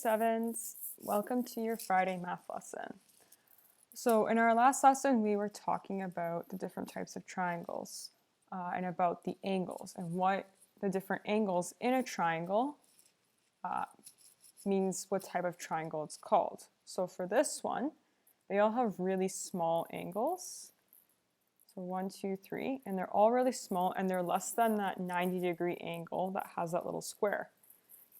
Sevens, welcome to your Friday math lesson. So in our last lesson, we were talking about the different types of triangles and about the angles and what the different angles in a triangle means what type of triangle it's called. So for this one, they all have really small angles. So 1, 2, 3, and they're all really small and they're less than that 90-degree angle that has that little square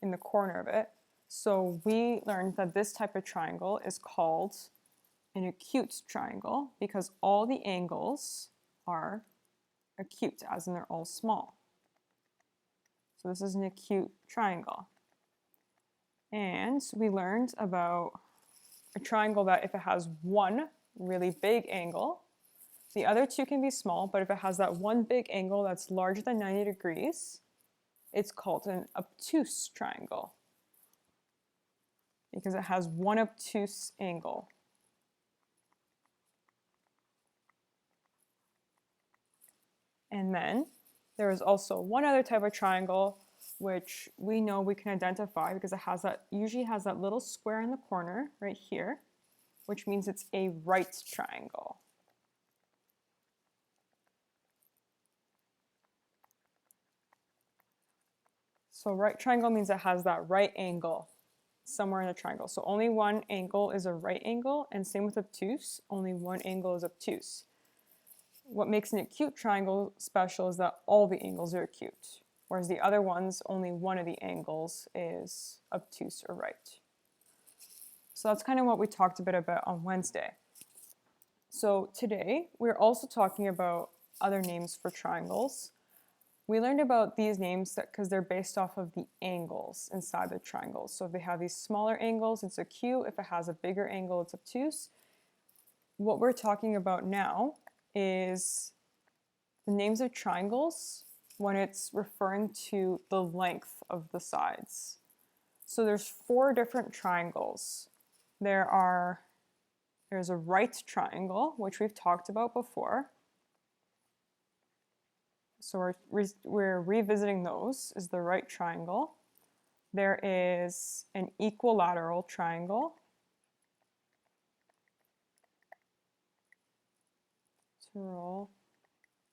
in the corner of it. So we learned that this type of triangle is called an acute triangle because all the angles are acute, as in they're all small. So this is an acute triangle. And we learned about a triangle that if it has one really big angle, the other two can be small, but if it has that one big angle that's larger than 90 degrees, it's called an obtuse triangle, because it has one obtuse angle. And then there is also one other type of triangle which we know we can identify because it has usually has that little square in the corner right here, which means it's a right triangle. So right triangle means it has that right angle somewhere in the triangle. So only one angle is a right angle, and same with obtuse, only one angle is obtuse. What makes an acute triangle special is that all the angles are acute, whereas the other ones, only one of the angles is obtuse or right. So that's kind of what we talked a bit about on Wednesday. So today, we're also talking about other names for triangles. We learned about these names because they're based off of the angles inside the triangles. So if they have these smaller angles, it's acute. If it has a bigger angle, it's obtuse. What we're talking about now is the names of triangles when it's referring to the length of the sides. So there's 4 different triangles. There's a right triangle, which we've talked about before. So we're revisiting those, is the right triangle. There is an equilateral triangle.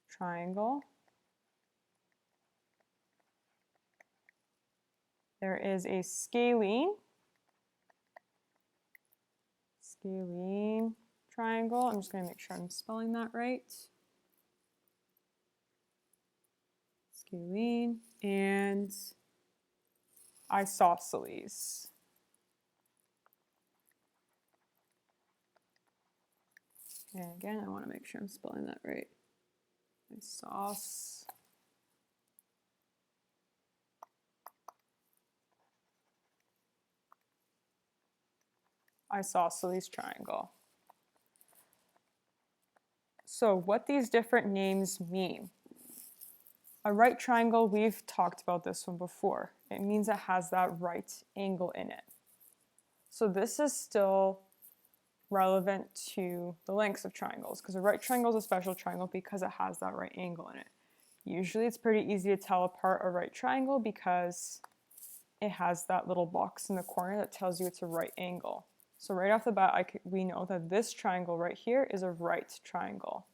Triangle. There is a scalene triangle. I'm just going to make sure I'm spelling that right. Scalene and isosceles. And again, I want to make sure I'm spelling that right. Isosceles triangle. So what these different names mean. A right triangle, we've talked about this one before. It means it has that right angle in it. So this is still relevant to the lengths of triangles because a right triangle is a special triangle because it has that right angle in it. Usually it's pretty easy to tell apart a right triangle because it has that little box in the corner that tells you it's a right angle. So right off the bat, we know that this triangle right here is a right triangle.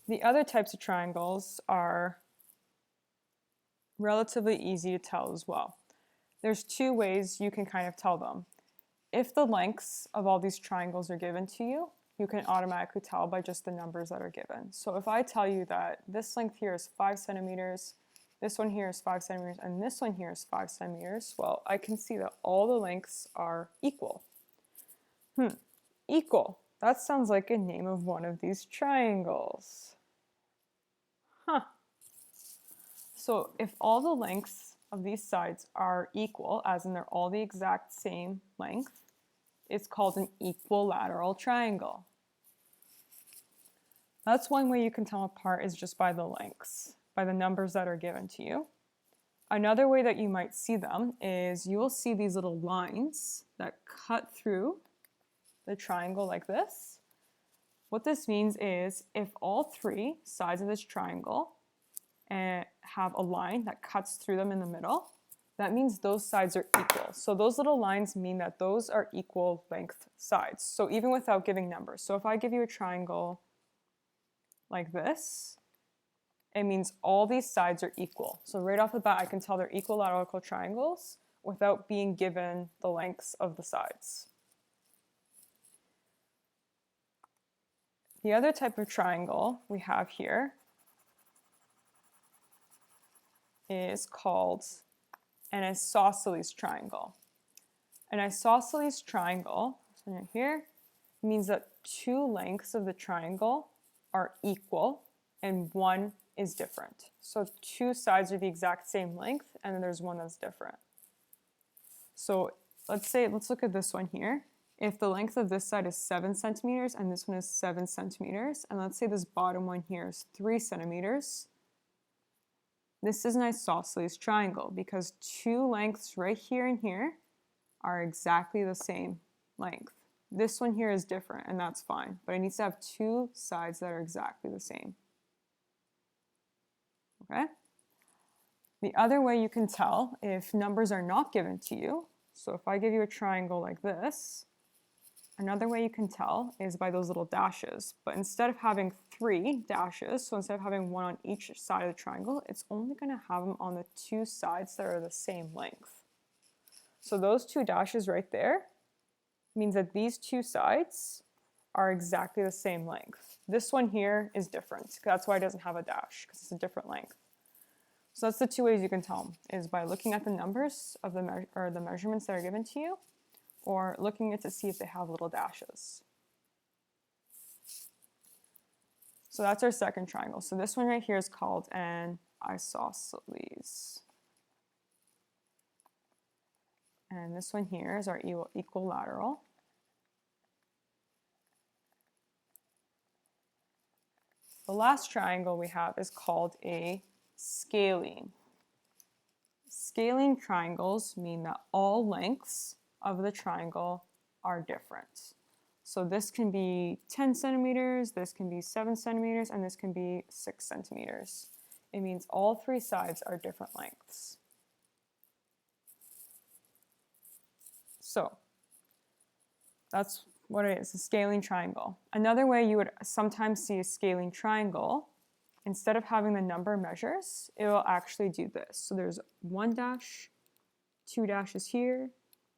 The other types of triangles are relatively easy to tell as well. There's 2 ways you can kind of tell them. If the lengths of all these triangles are given to you, you can automatically tell by just the numbers that are given. So if I tell you that this length here is 5 centimeters, this one here is 5 centimeters, and this one here is 5 centimeters, well, I can see that all the lengths are equal. Equal. That sounds like a name of one of these triangles. So if all the lengths of these sides are equal, as in they're all the exact same length, it's called an equilateral triangle. That's one way you can tell apart is just by the lengths, by the numbers that are given to you. Another way that you might see them is you will see these little lines that cut through the triangle like this. What this means is if all three sides of this triangle have a line that cuts through them in the middle, that means those sides are equal. So those little lines mean that those are equal length sides. So even without giving numbers. So if I give you a triangle like this, it means all these sides are equal. So right off the bat, I can tell they're equilateral triangles without being given the lengths of the sides. The other type of triangle we have here is called an isosceles triangle. An isosceles triangle, this one right here, means that two lengths of the triangle are equal and one is different. So two sides are the exact same length and then there's one that's different. So let's look at this one here. If the length of this side is 7 centimeters and this one is 7 centimeters, and let's say this bottom one here is 3 centimeters, this is an isosceles triangle because two lengths right here and here are exactly the same length. This one here is different and that's fine, but it needs to have two sides that are exactly the same. Okay? The other way you can tell if numbers are not given to you, so if I give you a triangle like this, another way you can tell is by those little dashes. But instead of having 3 dashes, so instead of having one on each side of the triangle, it's only going to have them on the two sides that are the same length. So those 2 dashes right there means that these two sides are exactly the same length. This one here is different. That's why it doesn't have a dash, because it's a different length. So that's the 2 ways you can tell them, is by looking at the numbers of the measurements that are given to you, or looking at to see if they have little dashes. So that's our second triangle. So this one right here is called an isosceles. And this one here is our equilateral. The last triangle we have is called a scalene. Scalene triangles mean that all lengths of the triangle are different. So this can be 10 centimeters, this can be 7 centimeters, and this can be 6 centimeters. It means all 3 sides are different lengths. So that's what it is, a scalene triangle. Another way you would sometimes see a scalene triangle, instead of having the number measures, it will actually do this. So there's 1 dash, 2 dashes here,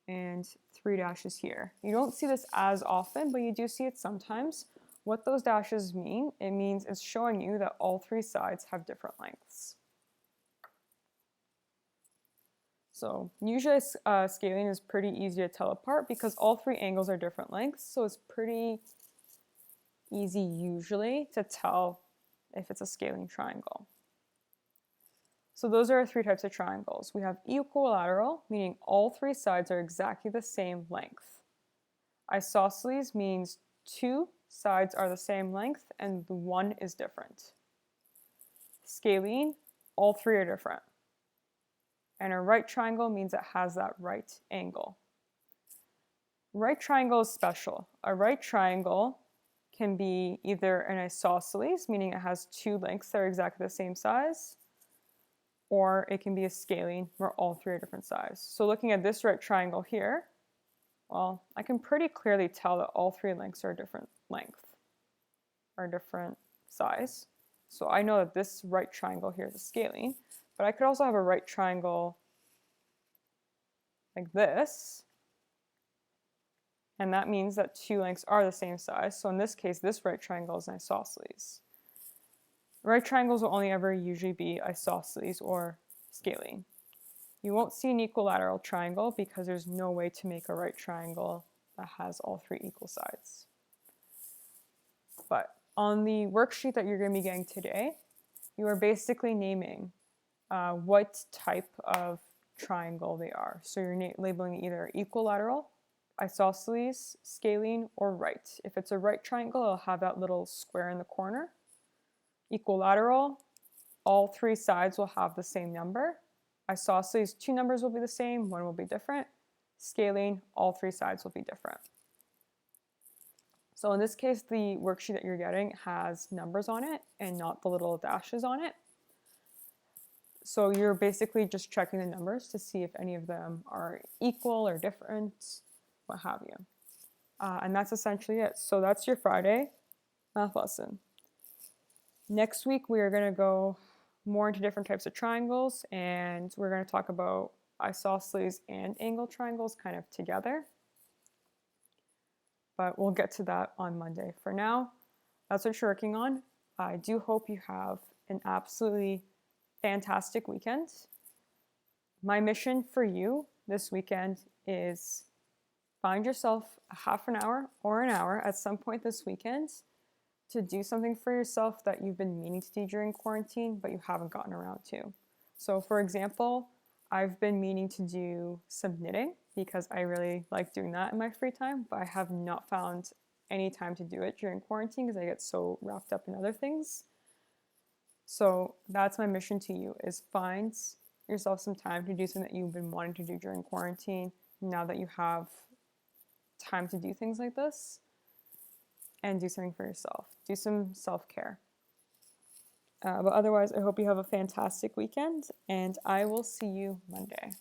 and 3 dashes here. You don't see this as often, but you do see it sometimes. What those dashes mean, it means it's showing you that all 3 sides have different lengths. So usually scalene is pretty easy to tell apart because all 3 angles are different lengths, so it's pretty easy usually to tell if it's a scalene triangle. So those are our 3 types of triangles. We have equilateral, meaning all 3 sides are exactly the same length. Isosceles means 2 sides are the same length and the one is different. Scalene, all 3 are different. And a right triangle means it has that right angle. Right triangle is special. A right triangle can be either an isosceles, meaning it has 2 lengths that are exactly the same size, or it can be a scalene where all 3 are different size. So looking at this right triangle here, well, I can pretty clearly tell that all 3 lengths are different length, or different size. So I know that this right triangle here is a scalene, but I could also have a right triangle like this, and that means that 2 lengths are the same size. So in this case, this right triangle is an isosceles. Right triangles will only ever usually be isosceles or scalene. You won't see an equilateral triangle because there's no way to make a right triangle that has all 3 equal sides. But on the worksheet that you're going to be getting today, you are basically naming what type of triangle they are. So you're labeling either equilateral, isosceles, scalene, or right. If it's a right triangle, it'll have that little square in the corner. Equilateral, all 3 sides will have the same number. Isosceles, 2 numbers will be the same, 1 will be different. Scalene, all 3 sides will be different. So in this case, the worksheet that you're getting has numbers on it and not the little dashes on it. So you're basically just checking the numbers to see if any of them are equal or different, what have you. And that's essentially it. So that's your Friday math lesson. Next week, we are going to go more into different types of triangles, and we're going to talk about isosceles and angle triangles kind of together. But we'll get to that on Monday. For now, that's what you're working on. I do hope you have an absolutely fantastic weekend. My mission for you this weekend is find yourself a half an hour or an hour at some point this weekend to do something for yourself that you've been meaning to do during quarantine, but you haven't gotten around to. So for example, I've been meaning to do some knitting because I really like doing that in my free time, but I have not found any time to do it during quarantine because I get so wrapped up in other things. So that's my mission to you, is find yourself some time to do something that you've been wanting to do during quarantine now that you have time to do things like this, and do something for yourself. Do some self-care. But otherwise, I hope you have a fantastic weekend, and I will see you Monday.